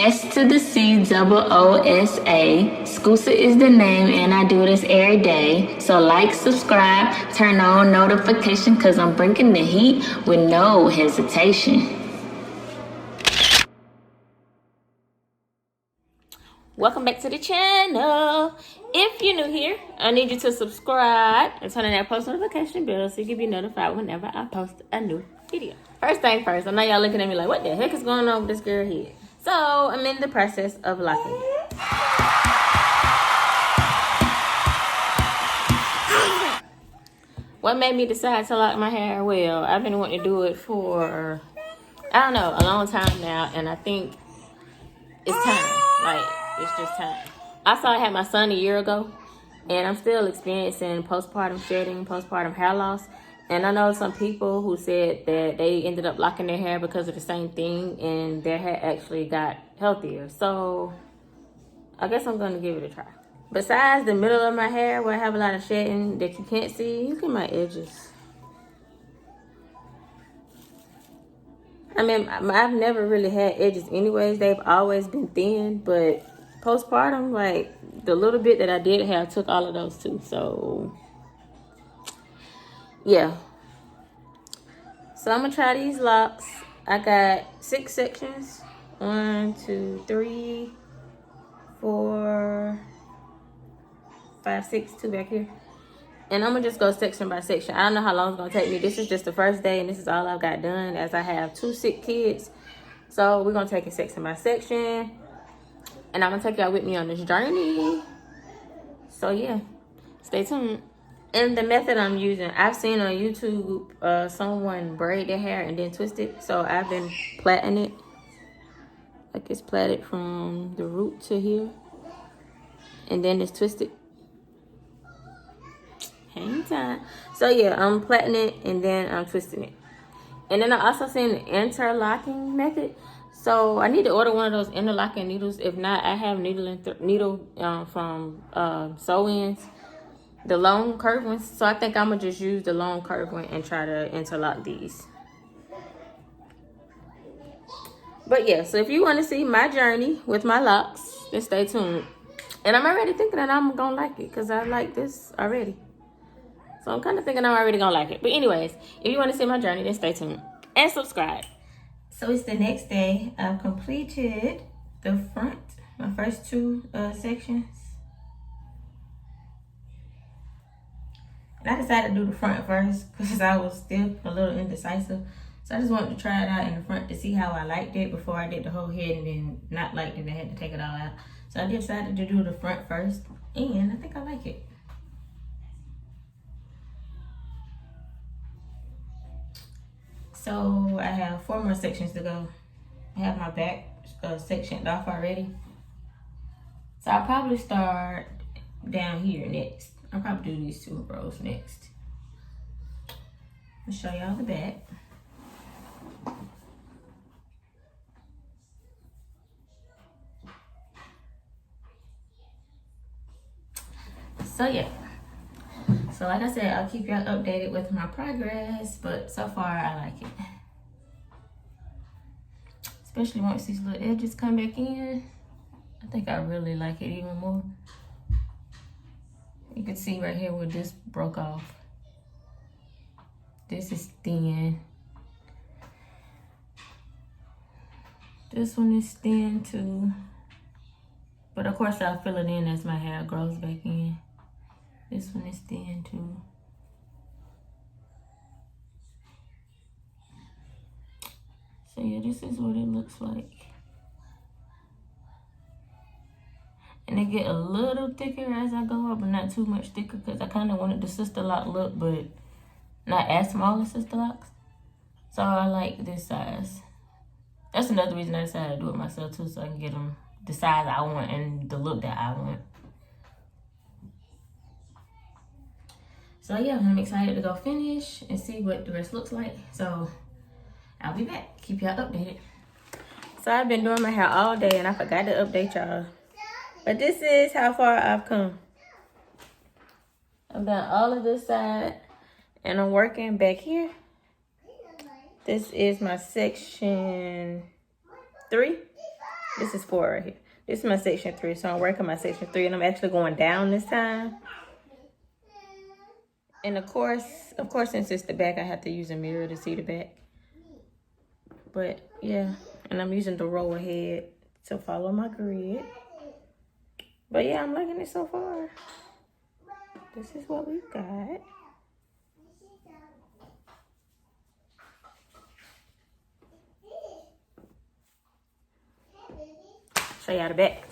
S to the C double O S A. Scoosa is the name, and I do this every day. So like, subscribe, turn on notification, cause I'm bringing the heat with no hesitation. Welcome back to the channel. If you're new here, I need you to subscribe and turn on that post notification bell so you can be notified whenever I post a new video. First thing first, I know y'all looking at me like, what the heck is going on with this girl here? So I'm in the process of locking it. What made me decide to lock my hair? Well, I've been wanting to do it for, I don't know, a long time now, and I think it's time. Like, it's just time. I saw I had my son a year ago, and I'm still experiencing postpartum shedding, postpartum hair loss. And I know some people who said that they ended up locking their hair because of the same thing, and their hair actually got healthier. So I guess I'm going to give it a try. Besides the middle of my hair where I have a lot of shedding that you can't see, look at my edges. I mean, I've never really had edges anyways. They've always been thin, but postpartum, like, the little bit that I did have took all of those too. So yeah, so I'm gonna try these locks. I got 6 sections. 1, 2, 3, 4, 5, 6, 2 back here, and I'm gonna just go section by section. I don't know how long it's gonna take me. This is just the first day, and this is all I've got done, as I have 2 sick kids. So we're gonna take it section by section, and I'm gonna take y'all with me on this journey. So yeah, stay tuned. And the method I'm using, I've seen on YouTube someone braid their hair and then twist it. So I've been plaiting it. Like, it's plaited from the root to here. And then it's twisted. Hang time. So yeah, I'm plaiting it and then I'm twisting it. And then I also seen the interlocking method. So I need to order one of those interlocking needles. If not, I have needle from sew-ins. The long curved ones. So I think I'm gonna just use the long curved one and try to interlock these. But yeah, so if you want to see my journey with my locks, then stay tuned. And I'm already thinking that I'm gonna like it because I like this already. So I'm kind of thinking I'm already gonna like it. But anyways, if you want to see my journey, then stay tuned and subscribe. So it's the next day. I've completed the front, my first 2 sections. And I decided to do the front first because I was still a little indecisive. So I just wanted to try it out in the front to see how I liked it before I did the whole head and then not liked it and had to take it all out. So I decided to do the front first, and I think I like it. So I have 4 more sections to go. I have my back sectioned off already. So I'll probably start down here next. I'll probably do these 2 rows next. I'll show y'all the back. So yeah. So like I said, I'll keep y'all updated with my progress, but so far I like it. Especially once these little edges come back in. I think I really like it even more. You can see right here where this broke off. This is thin. This one is thin too. But of course I'll fill it in as my hair grows back in. This one is thin too. So yeah, this is what it looks like. And they get a little thicker as I go up, but not too much thicker because I kind of wanted the sister lock look, but not as small as sister locks. So I like this size. That's another reason I decided to do it myself too, so I can get them the size I want and the look that I want. So yeah, I'm excited to go finish and see what the rest looks like. So I'll be back. Keep y'all updated. So I've been doing my hair all day and I forgot to update y'all. But this is how far I've come. I've done all of this side and I'm working back here. This is my section 3. This is 4 right here. This is my section 3. So I'm working my section 3 and I'm actually going down this time. And of course, since it's the back, I have to use a mirror to see the back. But yeah, and I'm using the roll ahead to follow my grid. But yeah, I'm liking it so far. This is what we've got. Show y'all the back.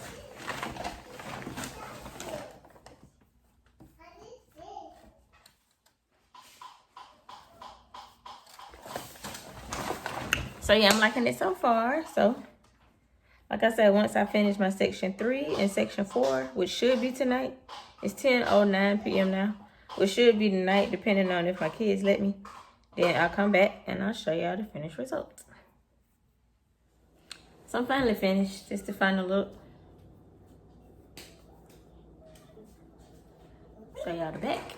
So yeah, I'm liking it so far. So like I said, once I finish my section 3 and section 4, which should be tonight, it's 10:09 p.m. now, which should be tonight depending on if my kids let me, then I'll come back and I'll show y'all the finished results. So I'm finally finished. This is the final look. Show y'all the back.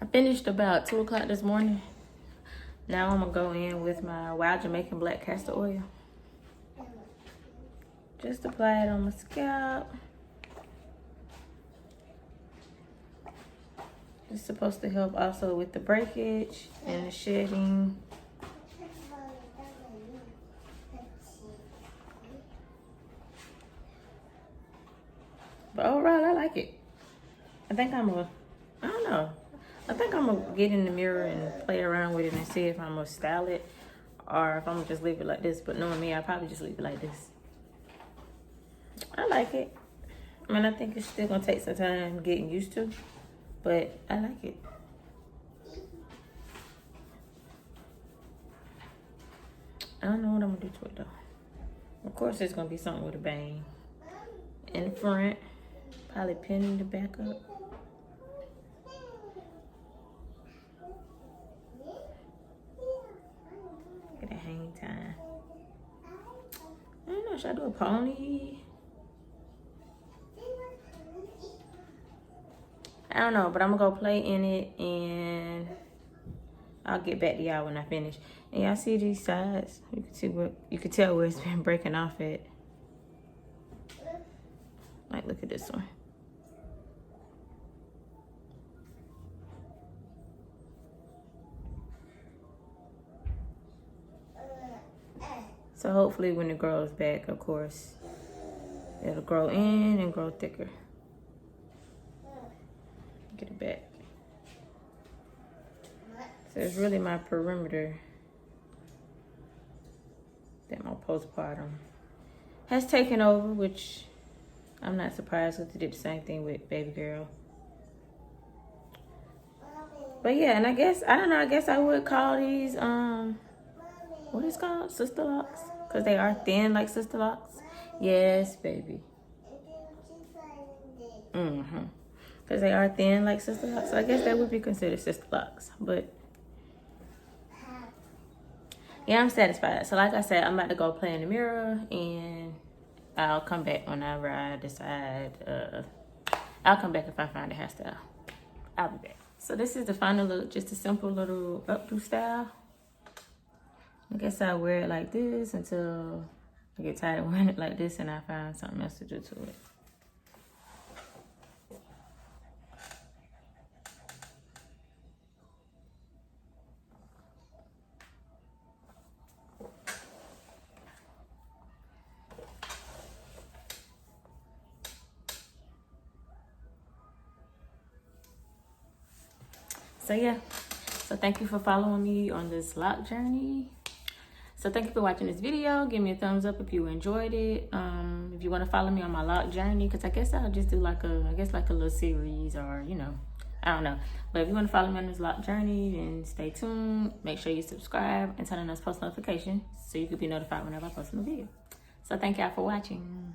I finished about 2 o'clock this morning. Now I'm gonna go in with my Wild Jamaican Black Castor Oil. Just apply it on my scalp. It's supposed to help also with the breakage and the shedding. But overall, I like it. I think I don't know. I think I'm gonna get in the mirror and play around with it and see if I'm gonna style it or if I'm gonna just leave it like this. But knowing me, I'll probably just leave it like this. I like it. I mean, I think it's still gonna take some time getting used to, but I like it. I don't know what I'm gonna do to it though. Of course, it's gonna be something with a bang. In the front, probably pinning the back up. Look at that hang time. I don't know, should I do a pony? I don't know, but I'm gonna go play in it and I'll get back to y'all when I finish. And y'all see these sides? You can tell where it's been breaking off at. Like, look at this one. So hopefully when it grows back, of course, it'll grow in and grow thicker. Get it back. So it's really my perimeter that my postpartum has taken over, which I'm not surprised because it did the same thing with baby girl. But yeah, and I guess I would call these, what is it called? Sister locks? Because they are thin like sister locks. Yes, baby. Because they are thin like sister locks. So I guess that would be considered sister locks. But yeah, I'm satisfied. So like I said, I'm about to go play in the mirror and I'll come back whenever I decide. I'll come back if I find a hairstyle. I'll be back. So this is the final look, just a simple little updo style. I guess I'll wear it like this until I get tired of wearing it like this and I find something else to do to it. So yeah, so thank you for following me on this lock journey. So thank you for watching this video. Give me a thumbs up if you enjoyed it. If you want to follow me on my lock journey, because I guess I'll just do like a little series or, you know, I don't know. But if you want to follow me on this lock journey, then stay tuned. Make sure you subscribe and turn on those post notifications so you can be notified whenever I post a new video. So thank y'all for watching.